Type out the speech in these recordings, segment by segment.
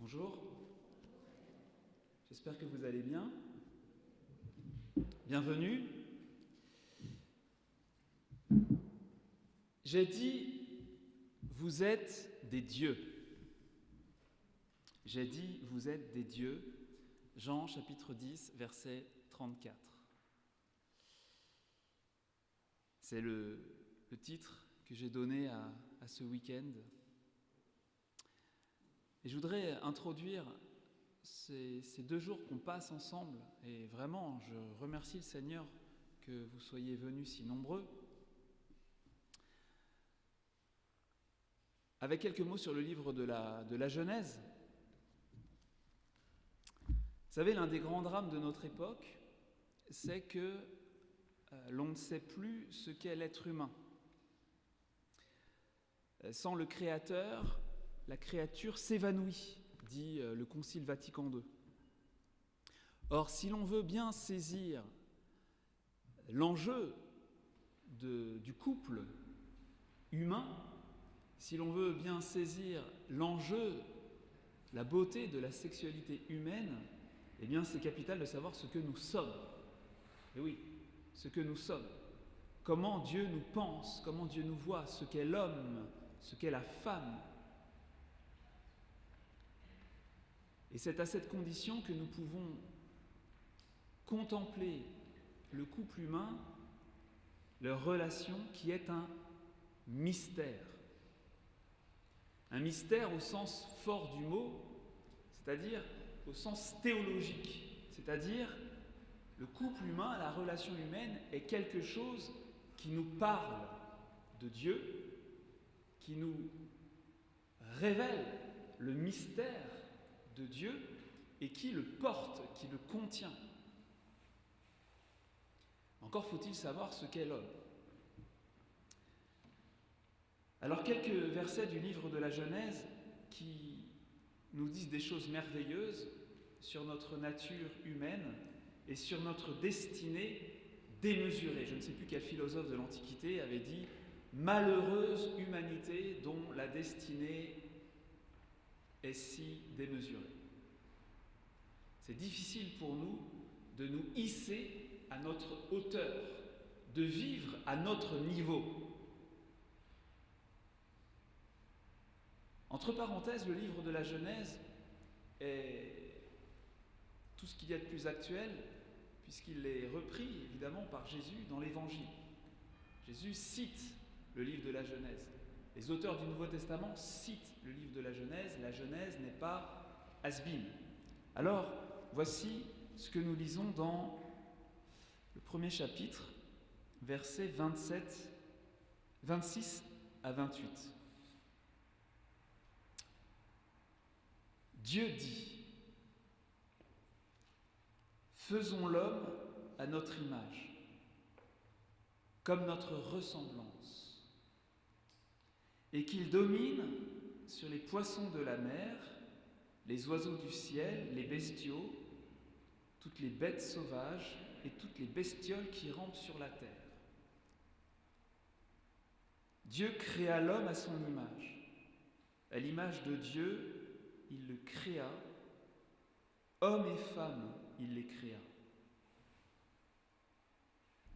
Bonjour, j'espère que vous allez bien. Bienvenue. J'ai dit, vous êtes des dieux. J'ai dit, vous êtes des dieux. Jean chapitre 10, verset 34. C'est le titre que j'ai donné à ce week-end. Et je voudrais introduire ces 2 jours qu'on passe ensemble. Et vraiment, je remercie le Seigneur que vous soyez venus si nombreux. Avec quelques mots sur le livre de la Genèse. Vous savez, l'un des grands drames de notre époque, c'est que l'on ne sait plus ce qu'est l'être humain. Sans le Créateur, la créature s'évanouit, dit le Concile Vatican II. Or, si l'on veut bien saisir l'enjeu du couple humain, si l'on veut bien saisir l'enjeu, la beauté de la sexualité humaine, eh bien c'est capital de savoir ce que nous sommes. Et oui, ce que nous sommes. Comment Dieu nous pense, comment Dieu nous voit, ce qu'est l'homme, ce qu'est la femme. Et c'est à cette condition que nous pouvons contempler le couple humain, leur relation qui est un mystère. Un mystère au sens fort du mot, c'est-à-dire au sens théologique, c'est-à-dire le couple humain, la relation humaine est quelque chose qui nous parle de Dieu, qui nous révèle le mystère de Dieu et qui le porte, qui le contient. Encore faut-il savoir ce qu'est l'homme. Alors quelques versets du livre de la Genèse qui nous disent des choses merveilleuses sur notre nature humaine et sur notre destinée démesurée. Je ne sais plus quel philosophe de l'Antiquité avait dit « Malheureuse humanité dont la destinée est si démesurée ». C'est difficile pour nous de nous hisser à notre hauteur, de vivre à notre niveau. Entre parenthèses, le livre de la Genèse est tout ce qu'il y a de plus actuel, puisqu'il est repris, évidemment, par Jésus dans l'Évangile. Jésus cite le livre de la Genèse. Les auteurs du Nouveau Testament citent le livre de la Genèse n'est pas has-been. Alors, voici ce que nous lisons dans le premier chapitre, versets 26 à 28. Dieu dit, « Faisons l'homme à notre image, comme notre ressemblance, et qu'il domine sur les poissons de la mer, les oiseaux du ciel, les bestiaux, toutes les bêtes sauvages et toutes les bestioles qui rampent sur la terre. Dieu créa l'homme à son image. À l'image de Dieu, il le créa. Hommes et femmes, il les créa.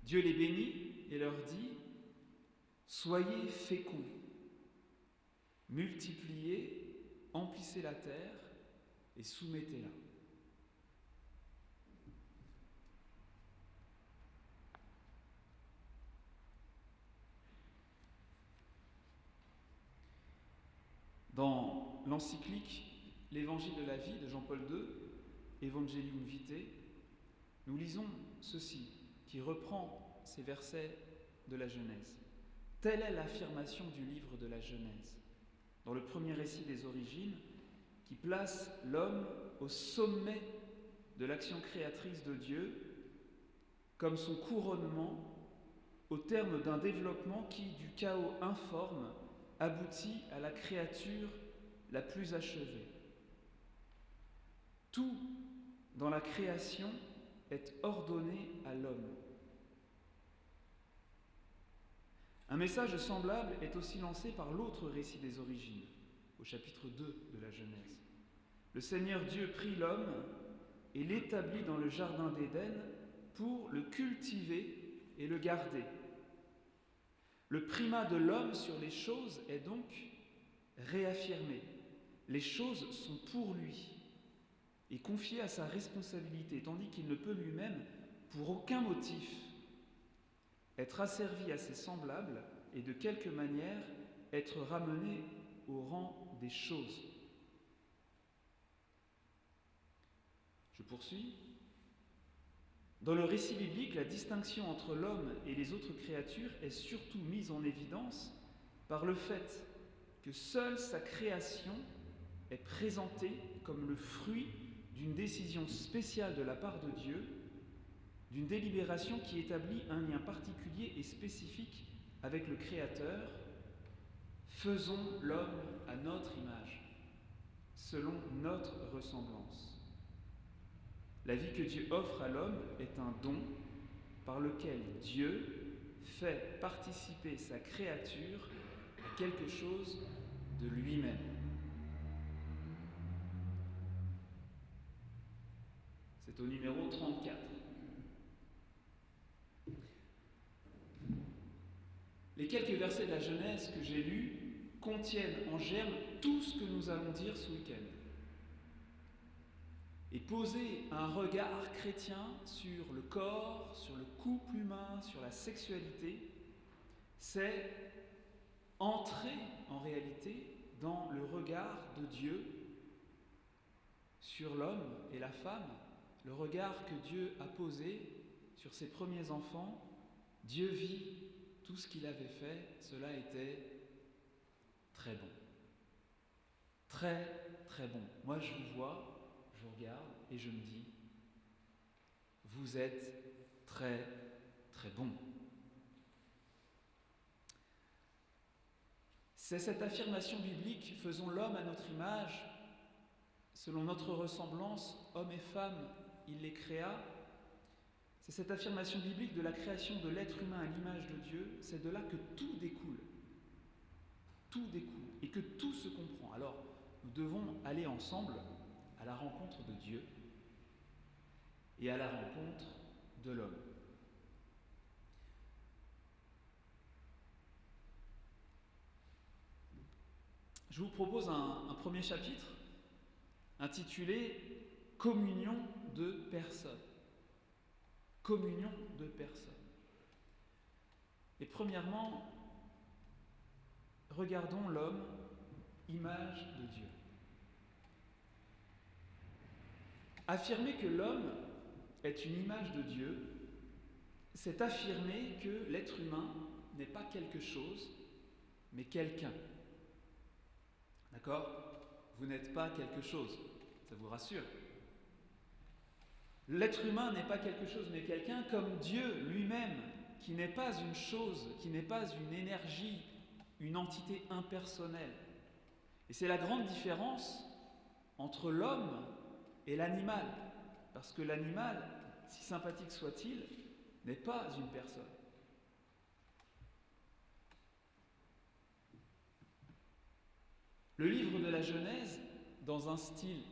Dieu les bénit et leur dit, « Soyez féconds, multipliez, emplissez la terre et soumettez-la. » Dans l'encyclique « L'Évangile de la vie » de Jean-Paul II, Evangelium Vitae, nous lisons ceci, qui reprend ces versets de la Genèse. Telle est l'affirmation du livre de la Genèse, dans le premier récit des origines, qui place l'homme au sommet de l'action créatrice de Dieu, comme son couronnement, au terme d'un développement qui, du chaos informe, aboutit à la créature la plus achevée. Tout dans la création est ordonné à l'homme. Un message semblable est aussi lancé par l'autre récit des origines, au chapitre 2 de la Genèse. Le Seigneur Dieu prit l'homme et l'établit dans le jardin d'Éden pour le cultiver et le garder. Le primat de l'homme sur les choses est donc réaffirmé. Les choses sont pour lui et confiées à sa responsabilité, tandis qu'il ne peut lui-même, pour aucun motif, être asservi à ses semblables et de quelque manière être ramené au rang des choses. Je poursuis. Dans le récit biblique, la distinction entre l'homme et les autres créatures est surtout mise en évidence par le fait que seule sa création est présentée comme le fruit d'une décision spéciale de la part de Dieu, d'une délibération qui établit un lien particulier et spécifique avec le Créateur. Faisons l'homme à notre image, selon notre ressemblance. La vie que Dieu offre à l'homme est un don par lequel Dieu fait participer sa créature à quelque chose de lui-même. C'est au numéro 34. Les quelques versets de la Genèse que j'ai lus contiennent en germe tout ce que nous allons dire ce week-end. Et poser un regard chrétien sur le corps, sur le couple humain, sur la sexualité, c'est entrer en réalité dans le regard de Dieu sur l'homme et la femme, le regard que Dieu a posé sur ses premiers enfants. Dieu vit tout ce qu'il avait fait, cela était très bon. Très, très bon. Moi, je vous vois, je vous regarde et je me dis, vous êtes très, très bon. C'est cette affirmation biblique, faisons l'homme à notre image, selon notre ressemblance, hommes et femmes, il les créa. C'est cette affirmation biblique de la création de l'être humain à l'image de Dieu, c'est de là que tout découle. Tout découle et que tout se comprend. Alors, nous devons aller ensemble à la rencontre de Dieu et à la rencontre de l'homme. Je vous propose un premier chapitre intitulé « Communion de personnes ». Communion de personnes. Et premièrement, regardons l'homme, image de Dieu. Affirmer que l'homme est une image de Dieu, c'est affirmer que l'être humain n'est pas quelque chose, mais quelqu'un. D'accord ? Vous n'êtes pas quelque chose, ça vous rassure. L'être humain n'est pas quelque chose, mais quelqu'un, comme Dieu lui-même, qui n'est pas une chose, qui n'est pas une énergie, une entité impersonnelle. Et c'est la grande différence entre l'homme et l'animal, parce que l'animal, si sympathique soit-il, n'est pas une personne. Le livre de la Genèse, dans un style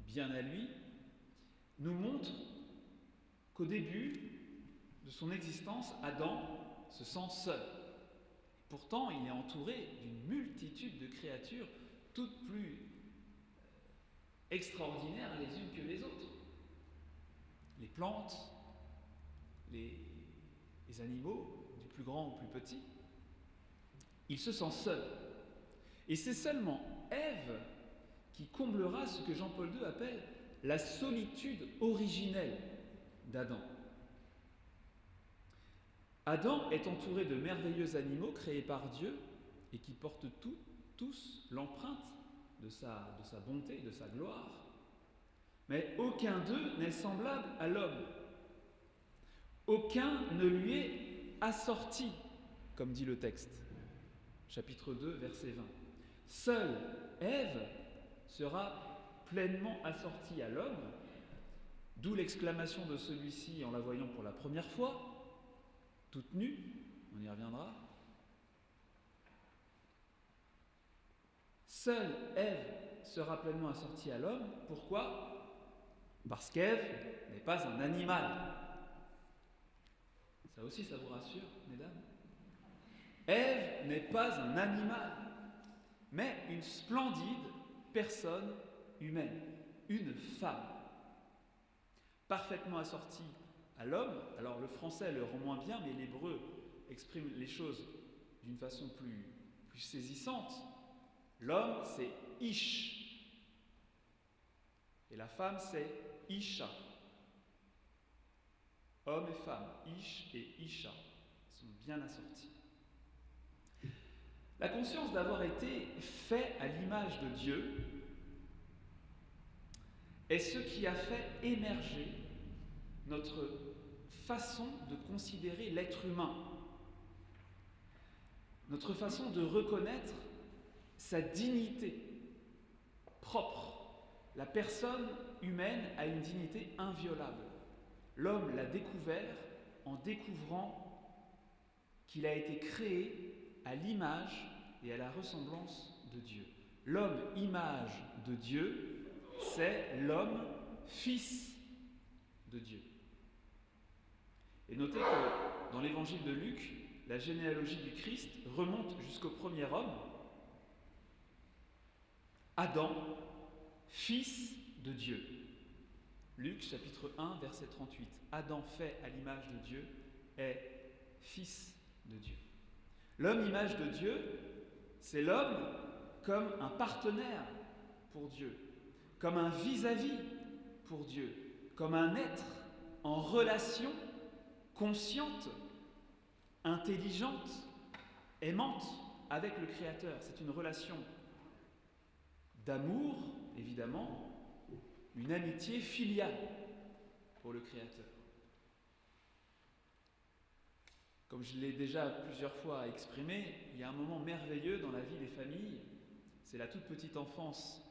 bien à lui, nous montre qu'au début de son existence, Adam se sent seul. Pourtant, il est entouré d'une multitude de créatures, toutes plus extraordinaires les unes que les autres. Les plantes, les animaux, du plus grand au plus petit. Il se sent seul. Et c'est seulement Ève qui comblera ce que Jean-Paul II appelle la solitude originelle d'Adam. Adam est entouré de merveilleux animaux créés par Dieu et qui portent tous l'empreinte de sa bonté, de sa gloire. Mais aucun d'eux n'est semblable à l'homme. Aucun ne lui est assorti, comme dit le texte. Chapitre 2, verset 20. Seule Ève sera pleinement assortie à l'homme, d'où l'exclamation de celui-ci en la voyant pour la première fois, toute nue, on y reviendra. Seule Ève sera pleinement assortie à l'homme. Pourquoi ? Parce qu'Ève n'est pas un animal. Ça aussi, ça vous rassure, mesdames ? Ève n'est pas un animal, mais une splendide personne humaine, une femme, parfaitement assortie à l'homme. Alors le français le rend moins bien, mais l'hébreu exprime les choses d'une façon plus saisissante. L'homme, c'est Ish, et la femme, c'est Isha. Homme et femme, Ish et Isha, sont bien assortis. La conscience d'avoir été fait à l'image de Dieu est ce qui a fait émerger notre façon de considérer l'être humain, notre façon de reconnaître sa dignité propre. La personne humaine a une dignité inviolable. L'homme l'a découvert en découvrant qu'il a été créé à l'image et à la ressemblance de Dieu. L'homme image de Dieu, c'est l'homme fils de Dieu. Et notez que dans l'évangile de Luc, la généalogie du Christ remonte jusqu'au premier homme, Adam, fils de Dieu. Luc chapitre 1, verset 38. Adam fait à l'image de Dieu est fils de Dieu. L'homme image de Dieu, c'est l'homme comme un partenaire pour Dieu, comme un vis-à-vis pour Dieu, comme un être en relation consciente, intelligente, aimante avec le Créateur. C'est une relation d'amour, évidemment, une amitié filiale pour le Créateur. Comme je l'ai déjà plusieurs fois exprimé, il y a un moment merveilleux dans la vie des familles, c'est la toute petite enfance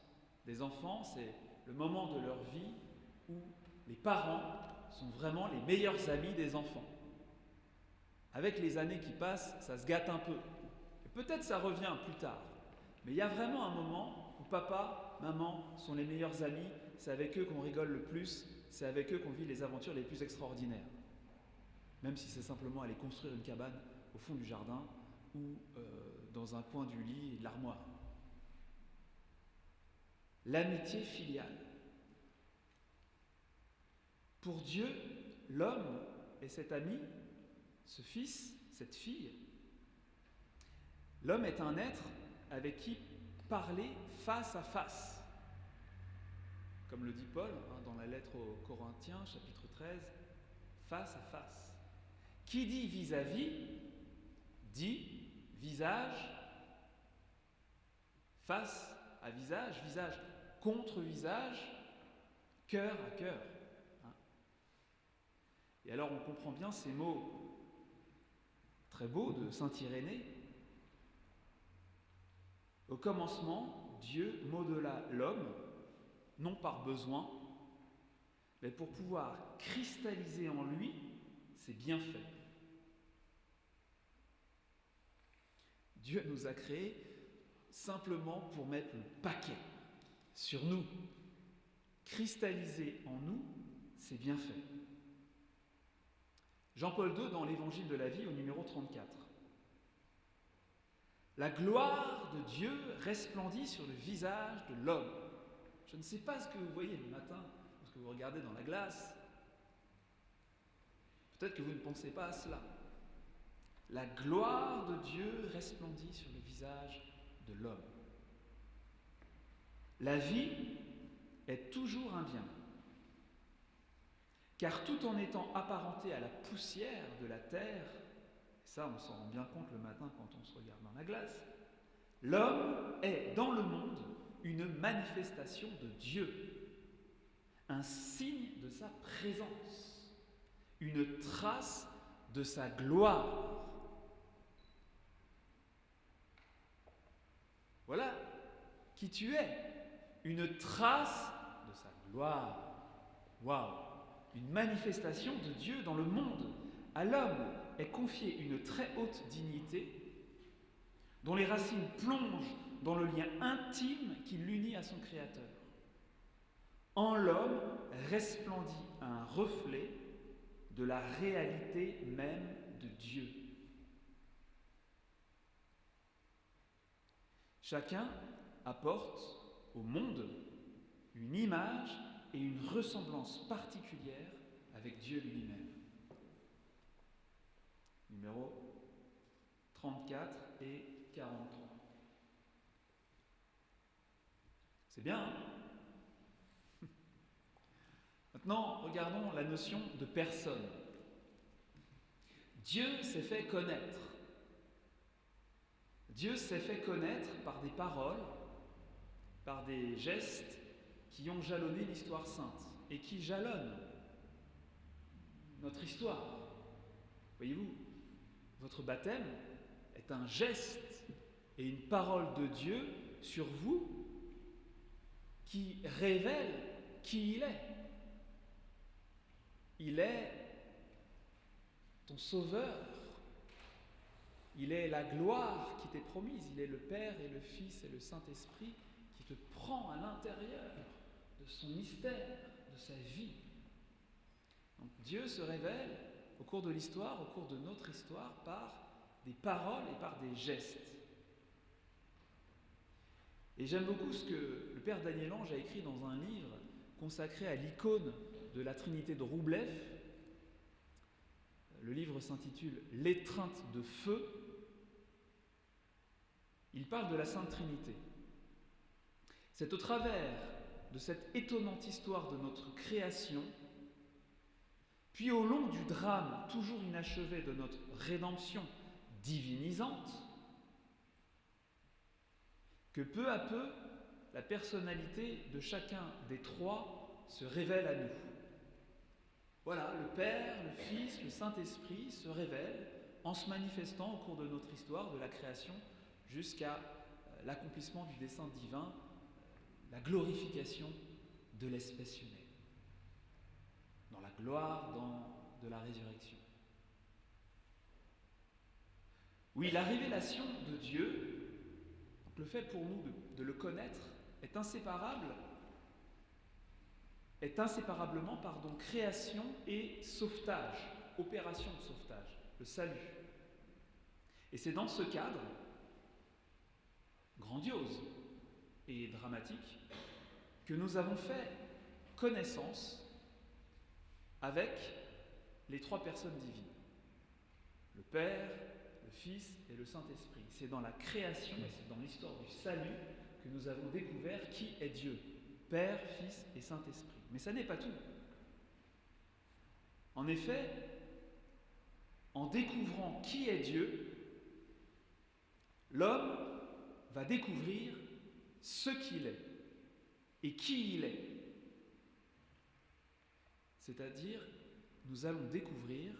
des enfants, c'est le moment de leur vie où les parents sont vraiment les meilleurs amis des enfants. Avec les années qui passent, ça se gâte un peu. Et peut-être ça revient plus tard. Mais il y a vraiment un moment où papa, maman sont les meilleurs amis, c'est avec eux qu'on rigole le plus, c'est avec eux qu'on vit les aventures les plus extraordinaires. Même si c'est simplement aller construire une cabane au fond du jardin ou dans un coin du lit et de l'armoire. L'amitié filiale. Pour Dieu, l'homme est cet ami, ce fils, cette fille. L'homme est un être avec qui parler face à face. Comme le dit Paul dans la lettre aux Corinthiens, chapitre 13, face à face. Qui dit vis-à-vis, dit visage, face à visage, visage contre visage, cœur à cœur. Et alors on comprend bien ces mots très beaux de saint Irénée. Au commencement, Dieu modela l'homme, non par besoin, mais pour pouvoir cristalliser en lui ses bienfaits. Dieu nous a créés simplement pour mettre le paquet sur nous, cristalliser en nous ses bienfaits. Jean-Paul II, dans l'Évangile de la vie, au numéro 34. La gloire de Dieu resplendit sur le visage de l'homme. Je ne sais pas ce que vous voyez le matin, lorsque vous regardez dans la glace. Peut-être que vous ne pensez pas à cela. La gloire de Dieu resplendit sur le visage de l'homme. La vie est toujours un bien. Car tout en étant apparenté à la poussière de la terre, et ça on s'en rend bien compte le matin quand on se regarde dans la glace, l'homme est dans le monde une manifestation de Dieu, un signe de sa présence, une trace de sa gloire. Voilà qui tu es, une trace de sa gloire. Waouh! Une manifestation de Dieu dans le monde. À l'homme est confiée une très haute dignité dont les racines plongent dans le lien intime qui l'unit à son Créateur. En l'homme resplendit un reflet de la réalité même de Dieu. Chacun apporte au monde une image et une ressemblance particulière avec Dieu lui-même. Numéro 34 et 43. C'est bien, hein? Maintenant, regardons la notion de personne. Dieu s'est fait connaître. Dieu s'est fait connaître par des paroles, par des gestes qui ont jalonné l'histoire sainte et qui jalonnent notre histoire. Voyez-vous, votre baptême est un geste et une parole de Dieu sur vous qui révèle qui il est. Il est ton sauveur. Il est la gloire qui t'est promise. Il est le Père et le Fils et le Saint-Esprit qui te prend à l'intérieur de son mystère, de sa vie. Donc Dieu se révèle au cours de l'histoire, au cours de notre histoire, par des paroles et par des gestes. Et j'aime beaucoup ce que le père Daniel Ange a écrit dans un livre consacré à l'icône de la Trinité de Roublev. Le livre s'intitule « L'étreinte de feu ». Il parle de la Sainte Trinité. C'est au travers de cette étonnante histoire de notre création, puis au long du drame toujours inachevé de notre rédemption divinisante, que peu à peu, la personnalité de chacun des trois se révèle à nous. Voilà, le Père, le Fils, le Saint-Esprit se révèlent en se manifestant au cours de notre histoire, de la création, jusqu'à l'accomplissement du dessein divin, la glorification de l'espèce humaine, dans la gloire de la résurrection. Oui, la révélation de Dieu, donc le fait pour nous de le connaître, est inséparablement création et sauvetage, opération de sauvetage, le salut. Et c'est dans ce cadre grandiose et dramatique que nous avons fait connaissance avec les trois personnes divines, le Père, le Fils et le Saint-Esprit. C'est dans la création et c'est dans l'histoire du salut que nous avons découvert qui est Dieu, Père, Fils et Saint-Esprit. Mais ça n'est pas tout. En effet, en découvrant qui est Dieu, l'homme va découvrir ce qu'il est et qui il est. C'est-à-dire, nous allons découvrir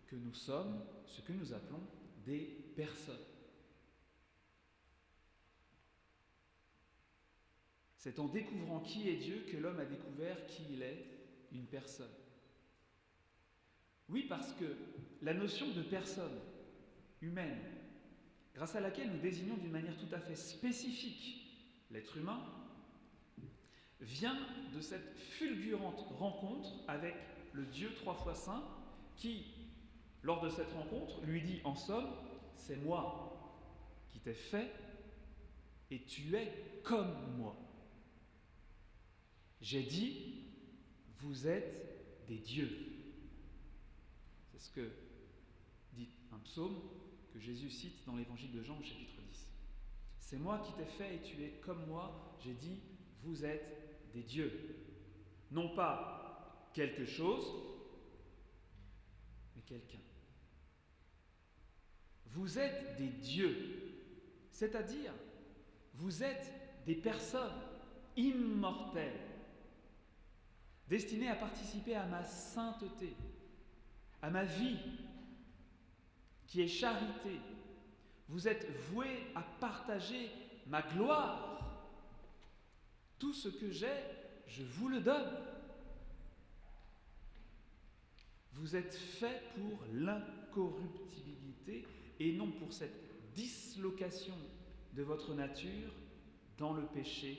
que nous sommes ce que nous appelons des personnes. C'est en découvrant qui est Dieu que l'homme a découvert qui il est, une personne. Oui, parce que la notion de personne humaine, grâce à laquelle nous désignons d'une manière tout à fait spécifique l'être humain, vient de cette fulgurante rencontre avec le Dieu trois fois saint qui, lors de cette rencontre, lui dit en somme « C'est moi qui t'ai fait et tu es comme moi. J'ai dit, vous êtes des dieux. » C'est ce que dit un psaume que Jésus cite dans l'évangile de Jean au chapitre 10. « C'est moi qui t'ai fait et tu es comme moi. J'ai dit, vous êtes des dieux. » Non pas quelque chose, mais quelqu'un. Vous êtes des dieux, c'est-à-dire vous êtes des personnes immortelles, destinées à participer à ma sainteté, à ma vie, qui est charité. Vous êtes voués à partager ma gloire. Tout ce que j'ai, je vous le donne. Vous êtes faits pour l'incorruptibilité et non pour cette dislocation de votre nature dans le péché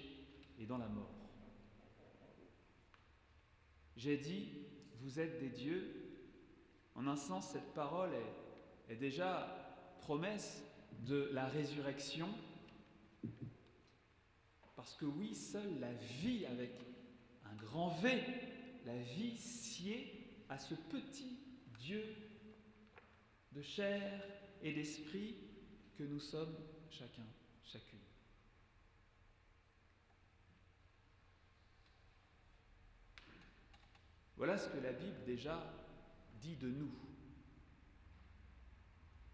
et dans la mort. J'ai dit, vous êtes des dieux. En un sens, cette parole est déjà promesse de la résurrection. Parce que oui, seule la vie avec un grand V, la vie sied à ce petit Dieu de chair et d'esprit que nous sommes chacun, chacune. Voilà ce que la Bible déjà dit de nous.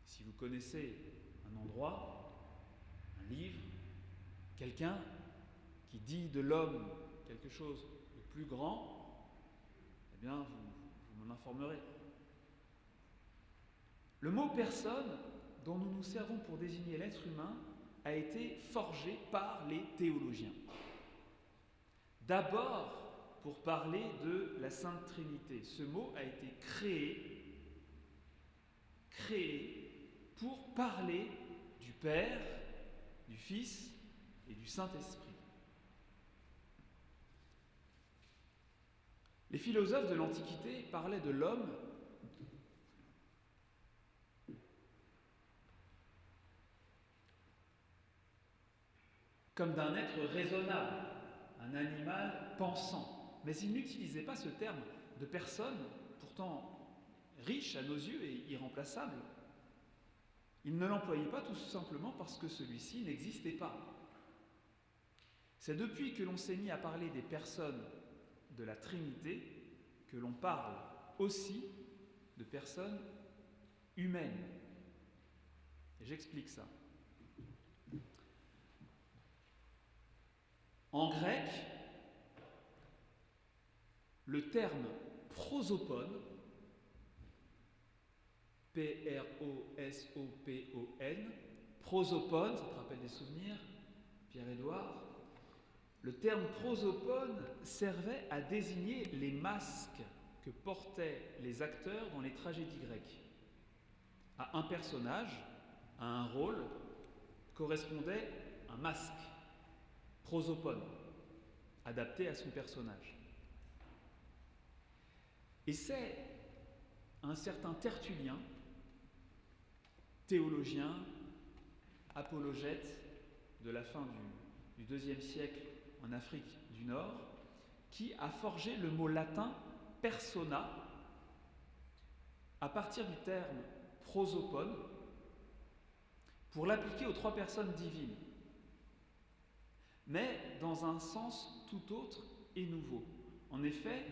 Si vous connaissez un endroit, un livre, quelqu'un qui dit de l'homme quelque chose de plus grand, eh bien, vous m'en informerez. Le mot « personne » dont nous nous servons pour désigner l'être humain a été forgé par les théologiens. D'abord, pour parler de la Sainte Trinité. Ce mot a été créé pour parler du Père, du Fils et du Saint-Esprit. Les philosophes de l'Antiquité parlaient de l'homme comme d'un être raisonnable, un animal pensant. Mais ils n'utilisaient pas ce terme de personne, pourtant riche à nos yeux et irremplaçable. Ils ne l'employaient pas tout simplement parce que celui-ci n'existait pas. C'est depuis que l'on s'est mis à parler des personnes de la Trinité que l'on parle aussi de personnes humaines. Et j'explique ça. En grec, le terme prosopone, P-R-O-S-O-P-O-N, prosopone, ça te rappelle des souvenirs, Pierre-Édouard? Le terme prosopone servait à désigner les masques que portaient les acteurs dans les tragédies grecques. À un personnage, à un rôle, correspondait un masque, prosopone, adapté à son personnage. Et c'est un certain Tertullien, théologien, apologète de la fin du IIe siècle en Afrique du Nord, qui a forgé le mot latin persona à partir du terme prosopone pour l'appliquer aux trois personnes divines, mais dans un sens tout autre et nouveau. En effet,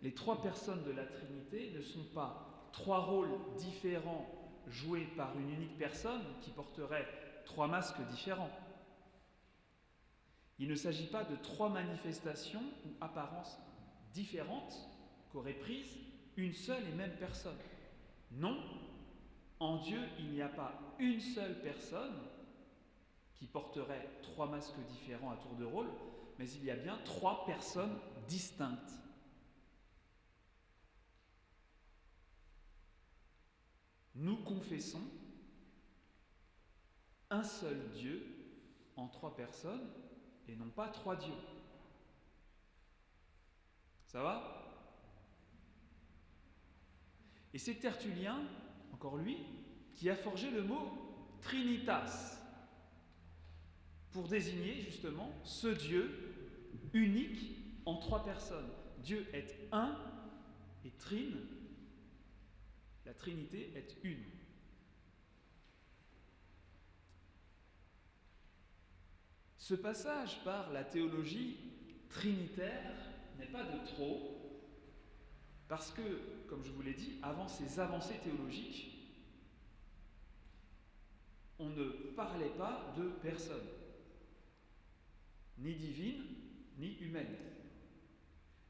les trois personnes de la Trinité ne sont pas trois rôles différents joués par une unique personne qui porterait trois masques différents. Il ne s'agit pas de trois manifestations ou apparences différentes qu'aurait prises une seule et même personne. Non, en Dieu, il n'y a pas une seule personne qui porterait trois masques différents à tour de rôle, mais il y a bien trois personnes distinctes. Nous confessons un seul Dieu en trois personnes et non pas trois dieux. Ça va? Et c'est Tertullien, encore lui, qui a forgé le mot Trinitas pour désigner justement ce Dieu unique en trois personnes. Dieu est un et trine. La Trinité est une. Ce passage par la théologie trinitaire n'est pas de trop, parce que, comme je vous l'ai dit, avant ces avancées théologiques, on ne parlait pas de personne, ni divine, ni humaine.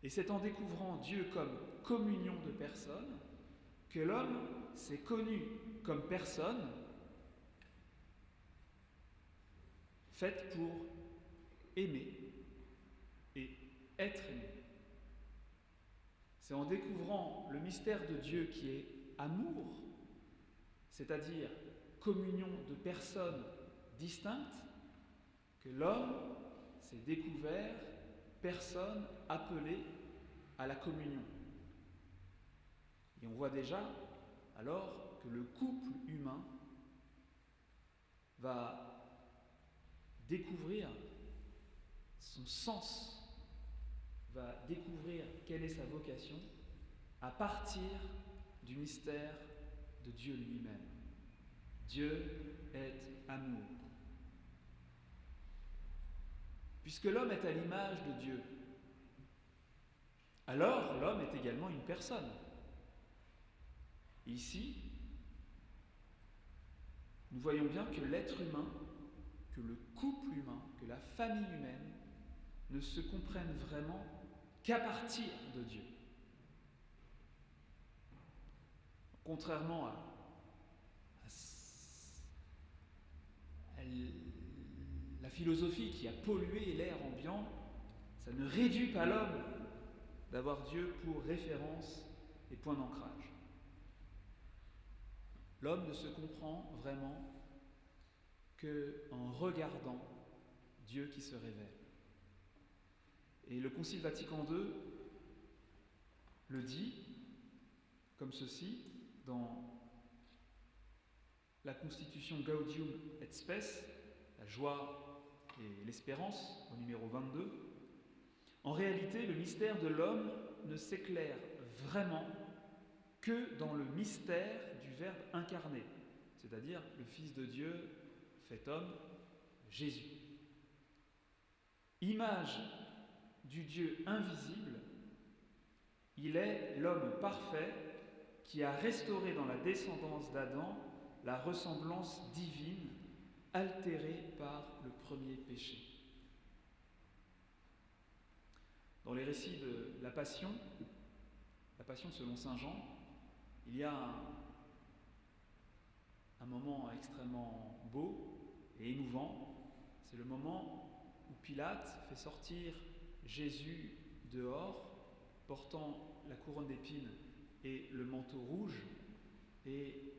Et c'est en découvrant Dieu comme communion de personnes que l'homme s'est connu comme personne faite pour aimer et être aimé. C'est en découvrant le mystère de Dieu qui est amour, c'est-à-dire communion de personnes distinctes, que l'homme s'est découvert personne appelée à la communion. Et on voit déjà alors que le couple humain va découvrir son sens, va découvrir quelle est sa vocation à partir du mystère de Dieu lui-même. Dieu est amour. Puisque l'homme est à l'image de Dieu, alors l'homme est également une personne. Et ici, nous voyons bien que l'être humain, que le couple humain, que la famille humaine ne se comprennent vraiment qu'à partir de Dieu. Contrairement à la philosophie qui a pollué l'air ambiant, ça ne réduit pas l'homme d'avoir Dieu pour référence et point d'ancrage. L'homme ne se comprend vraiment qu'en regardant Dieu qui se révèle. Et le Concile Vatican II le dit comme ceci dans la Constitution Gaudium et Spes, la joie et l'espérance, au numéro 22. En réalité, le mystère de l'homme ne s'éclaire vraiment que dans le mystère du Verbe incarné, c'est-à-dire le Fils de Dieu fait homme, Jésus. Image du Dieu invisible, il est l'homme parfait qui a restauré dans la descendance d'Adam la ressemblance divine altérée par le premier péché. Dans les récits de la Passion selon saint Jean, il y a un moment extrêmement beau et émouvant. C'est le moment où Pilate fait sortir Jésus dehors, portant la couronne d'épines et le manteau rouge, et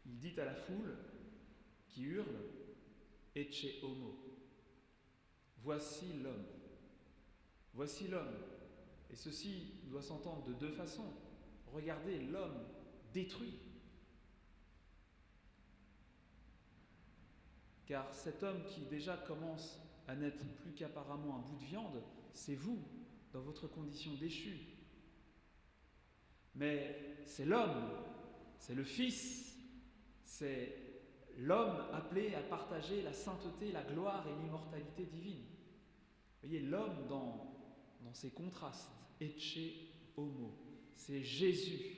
il dit à la foule qui hurle « Ecce homo » « Voici l'homme ». Voici l'homme. Et ceci doit s'entendre de deux façons. Regardez l'homme détruit. Car cet homme qui déjà commence à n'être plus qu'apparemment un bout de viande, c'est vous, dans votre condition déchue. Mais c'est l'homme, c'est le Fils, c'est l'homme appelé à partager la sainteté, la gloire et l'immortalité divine. Vous voyez, l'homme dans ses contrastes, ecce homo, c'est Jésus.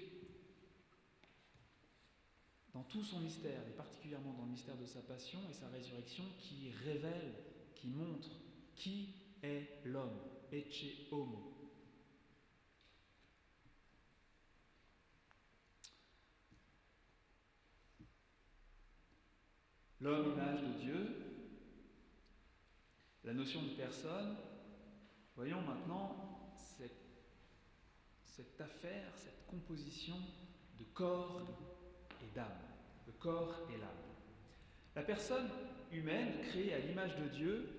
Dans tout son mystère, et particulièrement dans le mystère de sa passion et sa résurrection, qui révèle, qui montre qui est l'homme, ecce homo. L'homme, image de Dieu, la notion de personne. Voyons maintenant cette affaire, cette composition de corps et d'âme, le corps et l'âme. La personne humaine, créée à l'image de Dieu,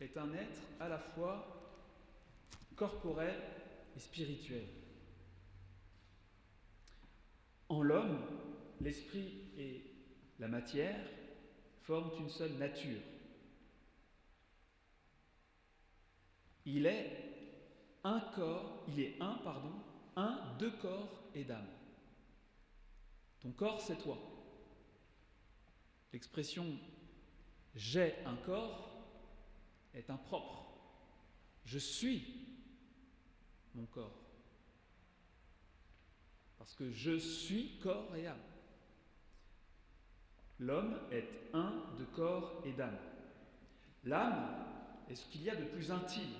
est un être à la fois corporel et spirituel. En l'homme, l'esprit et la matière forment une seule nature. Il est un, deux corps et d'âme. Ton corps, c'est toi. L'expression « j'ai un corps » est impropre. Je suis mon corps. Parce que je suis corps et âme. L'homme est un de corps et d'âme. L'âme est ce qu'il y a de plus intime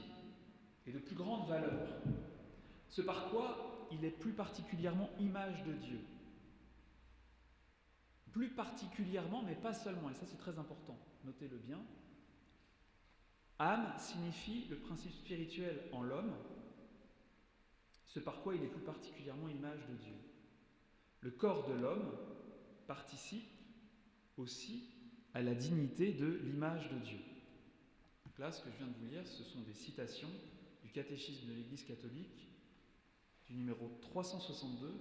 et de plus grande valeur. Ce par quoi il est plus particulièrement image de Dieu. Plus particulièrement, mais pas seulement, et ça c'est très important, notez-le bien. Âme signifie le principe spirituel en l'homme, ce par quoi il est plus particulièrement image de Dieu. Le corps de l'homme participe aussi à la dignité de l'image de Dieu. Donc là, ce que je viens de vous lire, ce sont des citations du catéchisme de l'Église catholique, du numéro 362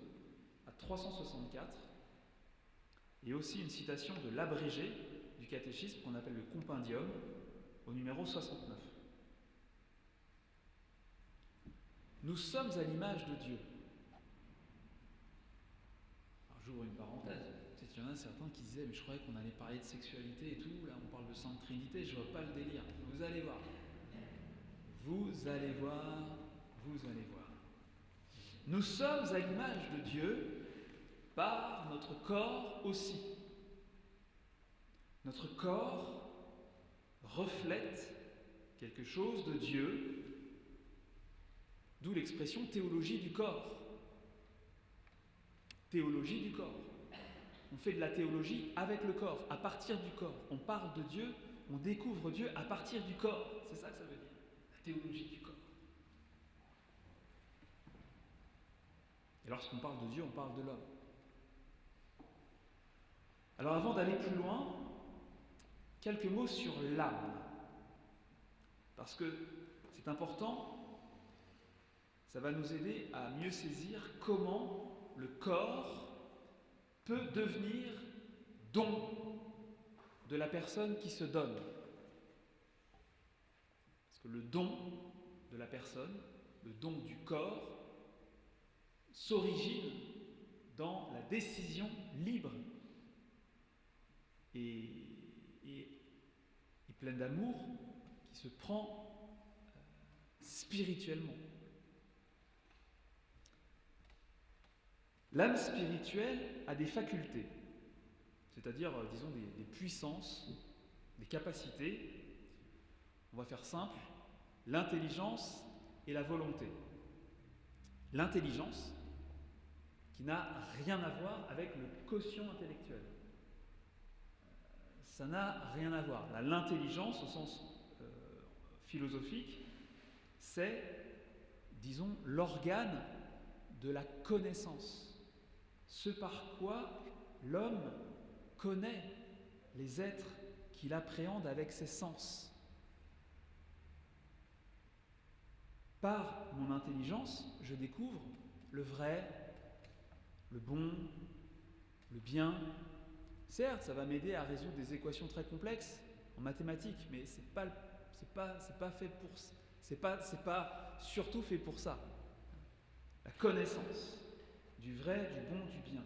à 364, et aussi une citation de l'abrégé du catéchisme qu'on appelle le compendium, au numéro 69. Nous sommes à l'image de Dieu. Alors j'ouvre une parenthèse. Peut-être qu'il y en a certains qui disaient, mais je croyais qu'on allait parler de sexualité et tout, là on parle de Sainte Trinité, je vois pas le délire. Vous allez voir. Vous allez voir, vous allez voir. Nous sommes à l'image de Dieu par notre corps aussi. Notre corps reflète quelque chose de Dieu, d'où l'expression théologie du corps. Théologie du corps. On fait de la théologie avec le corps, à partir du corps. On parle de Dieu, on découvre Dieu à partir du corps. C'est ça que ça veut dire, la théologie du corps. Et lorsqu'on parle de Dieu, on parle de l'homme. Alors avant d'aller plus loin, quelques mots sur l'âme. Parce que c'est important, ça va nous aider à mieux saisir comment le corps peut devenir don de la personne qui se donne. Parce que le don de la personne, le don du corps, s'origine dans la décision libre et pleine d'amour qui se prend spirituellement. L'âme spirituelle a des facultés, c'est-à-dire, disons, des puissances, des capacités. On va faire simple, l'intelligence et la volonté. L'intelligence, qui n'a rien à voir avec le quotient intellectuel. Ça n'a rien à voir. L'intelligence, au sens philosophique, c'est, disons, l'organe de la connaissance. Ce par quoi l'homme connaît les êtres qu'il appréhende avec ses sens. Par mon intelligence, je découvre le vrai, le bon, le bien. Certes, ça va m'aider à résoudre des équations très complexes en mathématiques, mais c'est pas fait pour, c'est pas surtout fait pour ça. La connaissance du vrai, du bon, du bien.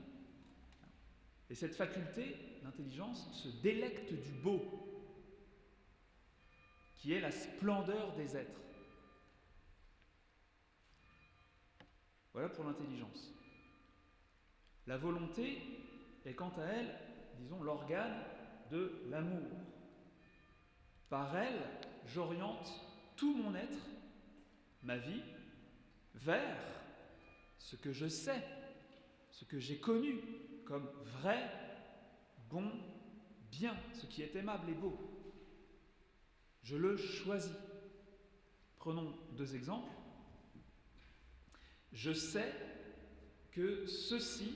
Et cette faculté, l'intelligence, se délecte du beau, qui est la splendeur des êtres. Voilà pour l'intelligence. La volonté est quant à elle, disons, l'organe de l'amour. Par elle, j'oriente tout mon être, ma vie, vers ce que je sais, ce que j'ai connu comme vrai, bon, bien, ce qui est aimable et beau. Je le choisis. Prenons 2 exemples. Je sais que ceci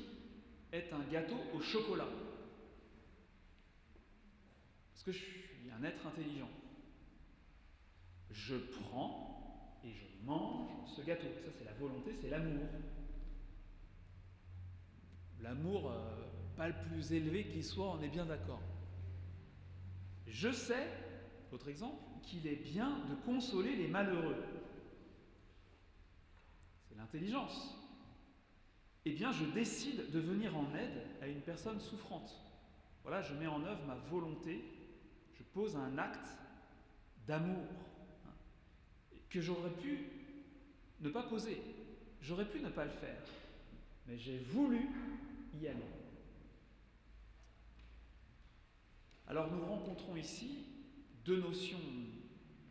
est un gâteau au chocolat. Parce que je suis un être intelligent. Je prends et je mange ce gâteau. Ça, c'est la volonté, c'est l'amour. L'amour, pas le plus élevé qui soit, on est bien d'accord. Je sais, autre exemple, qu'il est bien de consoler les malheureux. C'est l'intelligence. Eh bien, je décide de venir en aide à une personne souffrante. Voilà, je mets en œuvre ma volonté, je pose un acte d'amour que j'aurais pu ne pas poser, j'aurais pu ne pas le faire, mais j'ai voulu y aller. Alors nous rencontrons ici 2 notions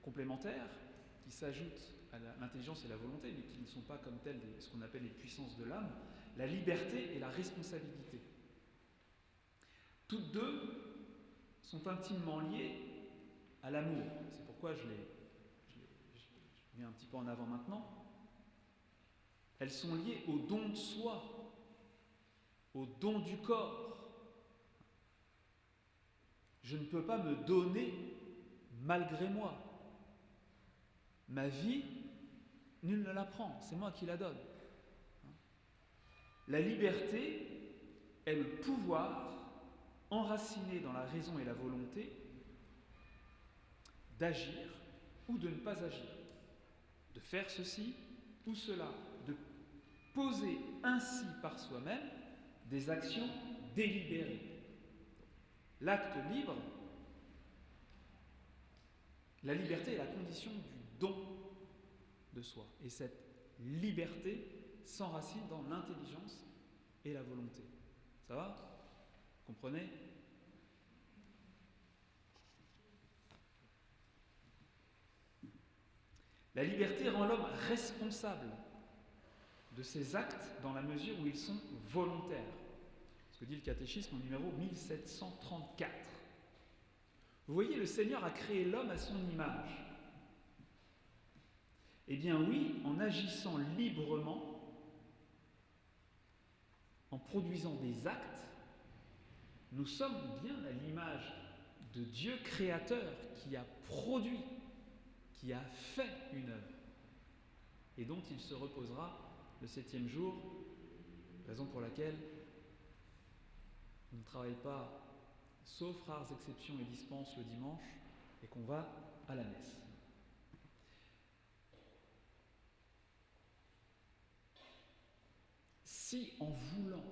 complémentaires qui s'ajoutent à l'intelligence et la volonté, mais qui ne sont pas comme telles ce qu'on appelle les puissances de l'âme, la liberté et la responsabilité. Toutes 2 sont intimement liées à l'amour. C'est pourquoi je les mets un petit peu en avant maintenant. Elles sont liées au don de soi, au don du corps. Je ne peux pas me donner malgré moi. Ma vie, nul ne la prend, c'est moi qui la donne. La liberté est le pouvoir enraciné dans la raison et la volonté d'agir ou de ne pas agir, de faire ceci ou cela, de poser ainsi par soi-même des actions délibérées. L'acte libre, la liberté est la condition du don de soi. Et cette liberté s'enracine dans l'intelligence et la volonté. Ça va ? Vous comprenez ? La liberté rend l'homme responsable de ses actes dans la mesure où ils sont volontaires. Ce que dit le catéchisme au numéro 1734. Vous voyez, le Seigneur a créé l'homme à son image. Eh bien oui, en agissant librement, en produisant des actes, nous sommes bien à l'image de Dieu créateur qui a produit, qui a fait une œuvre et dont il se reposera le 7e jour, raison pour laquelle on ne travaille pas, sauf rares exceptions et dispenses, le dimanche et qu'on va à la messe. Si en voulant,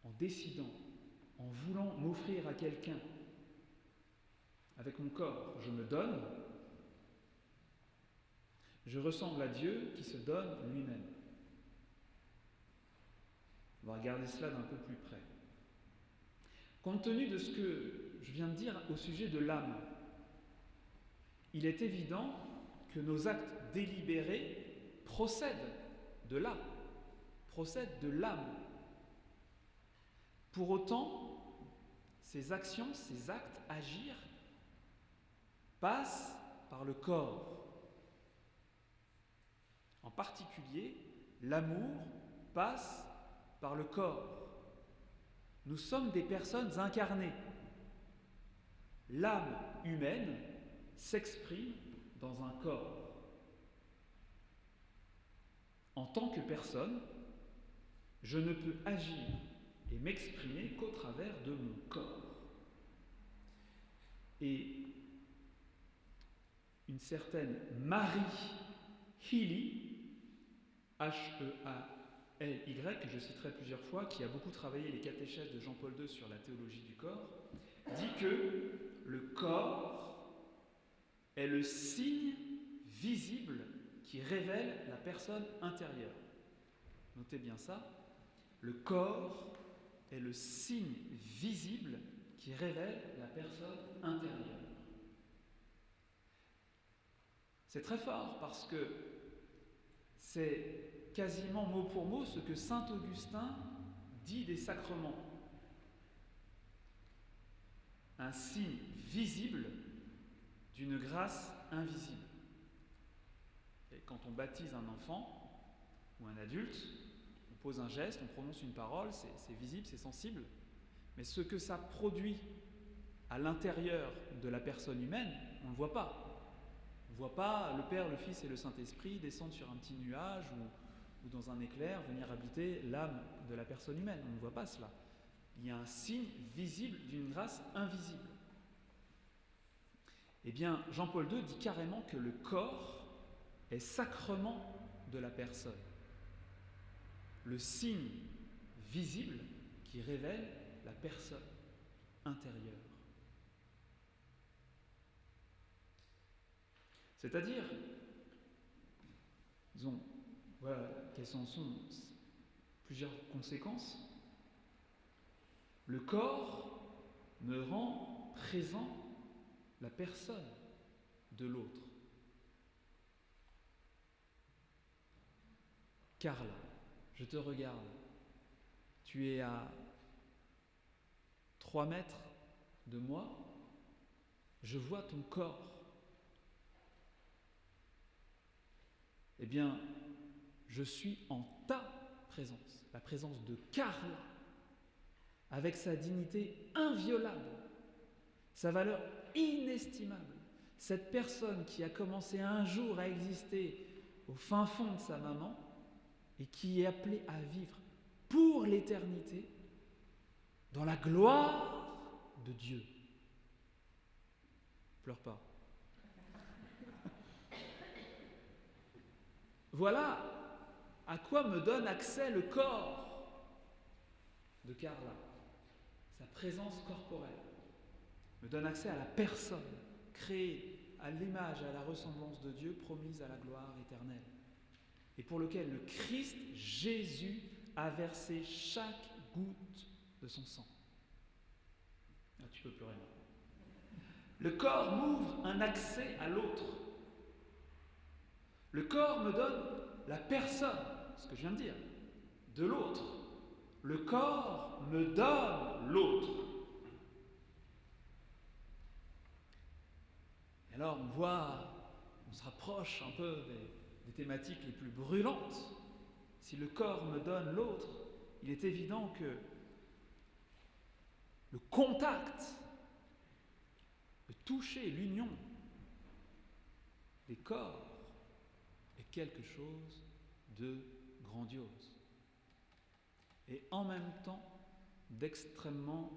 en décidant, en voulant m'offrir à quelqu'un, avec mon corps, je me donne, je ressemble à Dieu qui se donne lui-même. On va regarder cela d'un peu plus près. Compte tenu de ce que je viens de dire au sujet de l'âme, il est évident que nos actes délibérés procèdent de là, procèdent de l'âme. Pour autant, ces actions, ces actes, agir, passent par le corps. En particulier, l'amour passe par le corps. Nous sommes des personnes incarnées. L'âme humaine s'exprime dans un corps. En tant que personne, je ne peux agir et m'exprimer qu'au travers de mon corps. Et une certaine Marie Healy, H-E-A-L-Y, que je citerai plusieurs fois, qui a beaucoup travaillé les catéchèses de Jean-Paul II sur la théologie du corps, dit que le corps est le signe visible qui révèle la personne intérieure. Notez bien ça. Le corps est le signe visible qui révèle la personne intérieure. C'est très fort parce que c'est quasiment mot pour mot ce que saint Augustin dit des sacrements. Un signe visible d'une grâce invisible. Et quand on baptise un enfant ou un adulte, on pose un geste, on prononce une parole, c'est visible, c'est sensible. Mais ce que ça produit à l'intérieur de la personne humaine, on ne le voit pas. On ne voit pas le Père, le Fils et le Saint-Esprit descendre sur un petit nuage ou dans un éclair venir habiter l'âme de la personne humaine. On ne voit pas cela. Il y a un signe visible d'une grâce invisible. Eh bien, Jean-Paul II dit carrément que le corps est sacrement de la personne. Le signe visible qui révèle la personne intérieure. C'est-à-dire, disons, voilà quelles en sont plusieurs conséquences. Le corps me rend présent la personne de l'autre. Carla, je te regarde. Tu es à 3 mètres de moi. Je vois ton corps. Eh bien, je suis en ta présence, la présence de Carla, avec sa dignité inviolable, sa valeur inestimable, cette personne qui a commencé un jour à exister au fin fond de sa maman et qui est appelée à vivre pour l'éternité dans la gloire de Dieu. Pleure pas. Voilà à quoi me donne accès le corps de Carla, sa présence corporelle, me donne accès à la personne créée à l'image et à la ressemblance de Dieu, promise à la gloire éternelle, et pour lequel le Christ Jésus a versé chaque goutte de son sang. Ah, tu peux pleurer maintenant. Le corps m'ouvre un accès à l'autre. Le corps me donne la personne, ce que je viens de dire, de l'autre. Le corps me donne l'autre. Et alors on se rapproche un peu des thématiques les plus brûlantes. Si le corps me donne l'autre, il est évident que le contact, le toucher, l'union des corps est quelque chose de grandiose et en même temps d'extrêmement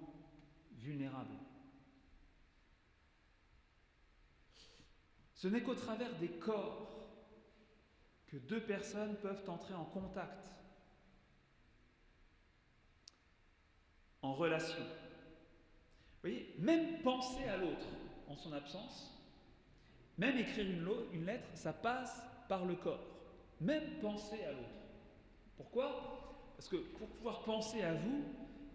vulnérable. Ce n'est qu'au travers des corps que deux personnes peuvent entrer en contact, en relation. Vous voyez, même penser à l'autre en son absence, même écrire une lettre, ça passe par le corps. Même penser à l'autre. Pourquoi ? Parce que pour pouvoir penser à vous,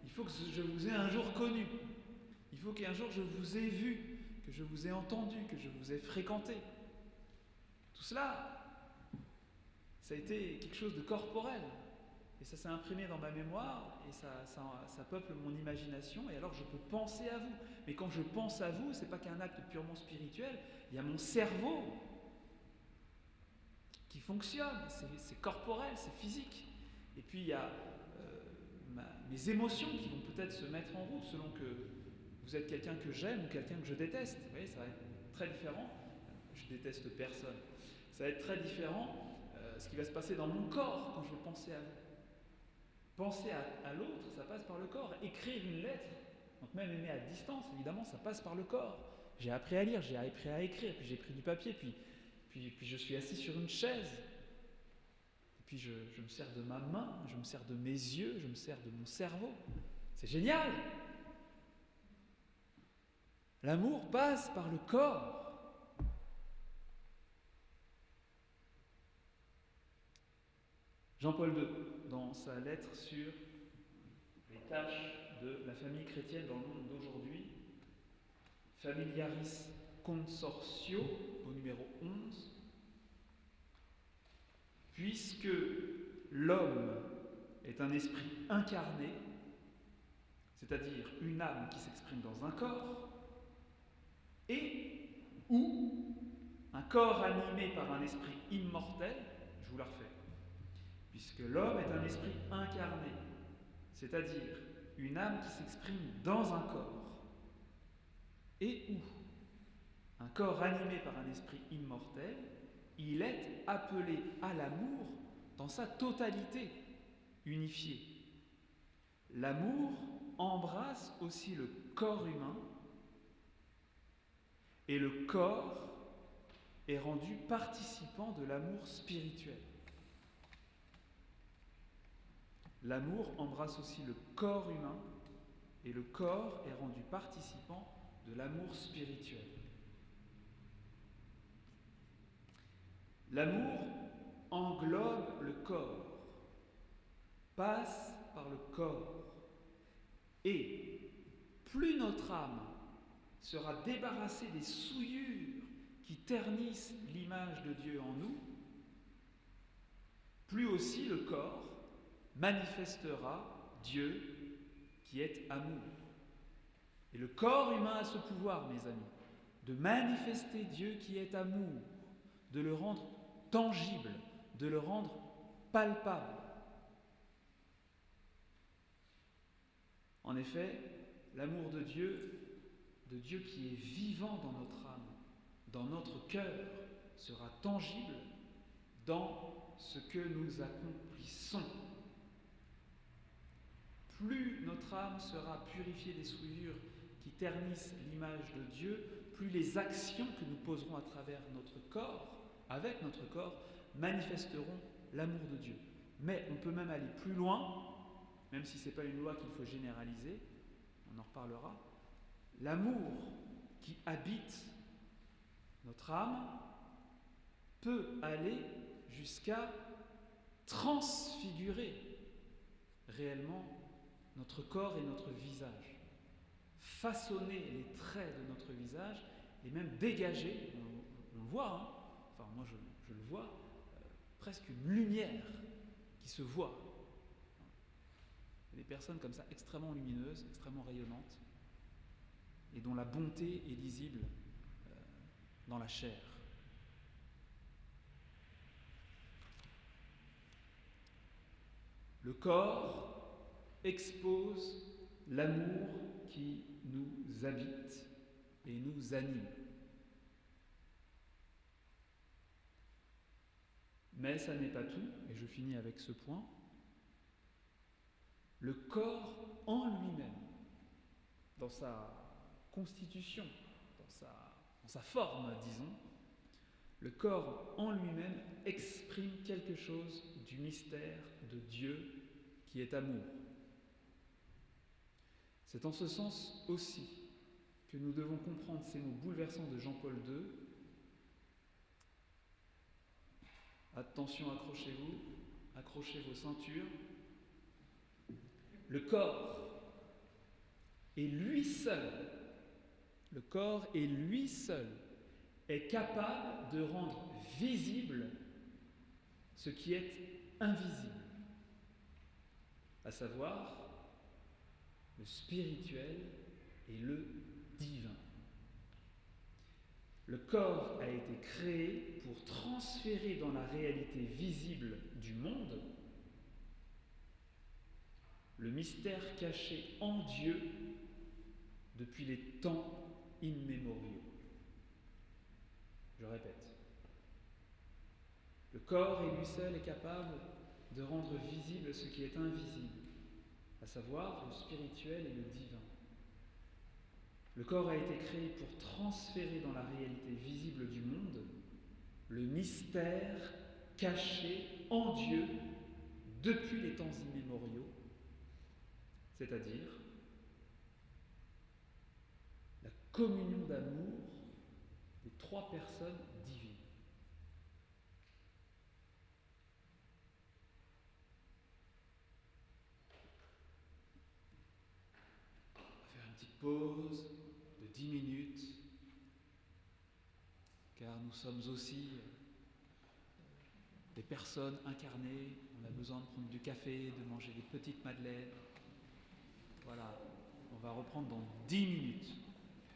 il faut que je vous ai un jour connu. Il faut qu'un jour je vous ai vu, que je vous ai entendu, que je vous ai fréquenté. Tout cela, ça a été quelque chose de corporel. Et ça s'est imprimé dans ma mémoire et ça peuple mon imagination. Et alors je peux penser à vous. Mais quand je pense à vous, ce n'est pas qu'un acte purement spirituel. Il y a mon cerveau qui fonctionne. C'est corporel, c'est physique. Et puis il y a mes émotions qui vont peut-être se mettre en route selon que vous êtes quelqu'un que j'aime ou quelqu'un que je déteste. Vous voyez, ça va être très différent. Je déteste personne. Ça va être très différent ce qui va se passer dans mon corps quand je vais penser à vous. Penser à l'autre, ça passe par le corps. Écrire une lettre, donc même aimer à distance, évidemment, ça passe par le corps. J'ai appris à lire, j'ai appris à écrire, puis j'ai pris du papier, puis je suis assis sur une chaise. Et puis je me sers de ma main, je me sers de mes yeux, je me sers de mon cerveau. C'est génial! L'amour passe par le corps. Jean-Paul II, dans sa lettre sur les tâches de la famille chrétienne dans le monde d'aujourd'hui, Familiaris Consortio, au numéro 11, puisque l'homme est un esprit incarné, c'est-à-dire une âme qui s'exprime dans un corps, et ou un corps animé par un esprit immortel, je vous la refais, puisque l'homme est un esprit incarné, c'est-à-dire une âme qui s'exprime dans un corps, et où un corps animé par un esprit immortel, il est appelé à l'amour dans sa totalité unifiée. L'amour embrasse aussi le corps humain, et le corps est rendu participant de l'amour spirituel. L'amour embrasse aussi le corps humain et le corps est rendu participant de l'amour spirituel. L'amour englobe le corps, passe par le corps, et plus notre âme sera débarrassée des souillures qui ternissent l'image de Dieu en nous, plus aussi le corps manifestera Dieu qui est amour. Et le corps humain a ce pouvoir, mes amis, de manifester Dieu qui est amour, de le rendre tangible, de le rendre palpable. En effet, l'amour de Dieu qui est vivant dans notre âme, dans notre cœur sera tangible dans ce que nous accomplissons. Plus notre âme sera purifiée des souillures qui ternissent l'image de Dieu, plus les actions que nous poserons à travers notre corps, avec notre corps, manifesteront l'amour de Dieu. Mais on peut même aller plus loin, même si ce n'est pas une loi qu'il faut généraliser, on en reparlera. L'amour qui habite notre âme peut aller jusqu'à transfigurer réellement notre corps et notre visage, façonner les traits de notre visage et même dégager, on le voit, enfin moi je le vois, presque une lumière qui se voit. Il y a des personnes comme ça extrêmement lumineuses, extrêmement rayonnantes et dont la bonté est lisible dans la chair. Le corps expose l'amour qui nous habite et nous anime. Mais ça n'est pas tout, et je finis avec ce point. Le corps en lui-même, dans sa constitution, dans sa forme, disons, le corps en lui-même exprime quelque chose du mystère de Dieu qui est amour. C'est en ce sens aussi que nous devons comprendre ces mots bouleversants de Jean-Paul II. Attention, accrochez-vous, accrochez vos ceintures. Le corps est lui seul, est capable de rendre visible ce qui est invisible, à savoir le spirituel et le divin. Le corps a été créé pour transférer dans la réalité visible du monde le mystère caché en Dieu depuis les temps immémoriaux. Je répète. Le corps et lui seul est capable de rendre visible ce qui est invisible, à savoir le spirituel et le divin. Le corps a été créé pour transférer dans la réalité visible du monde le mystère caché en Dieu depuis les temps immémoriaux, c'est-à-dire la communion d'amour des trois personnes divines. On va faire une petite pause de 10 minutes, car nous sommes aussi des personnes incarnées, on a besoin de prendre du café, de manger des petites madeleines. Voilà, on va reprendre dans 10 minutes.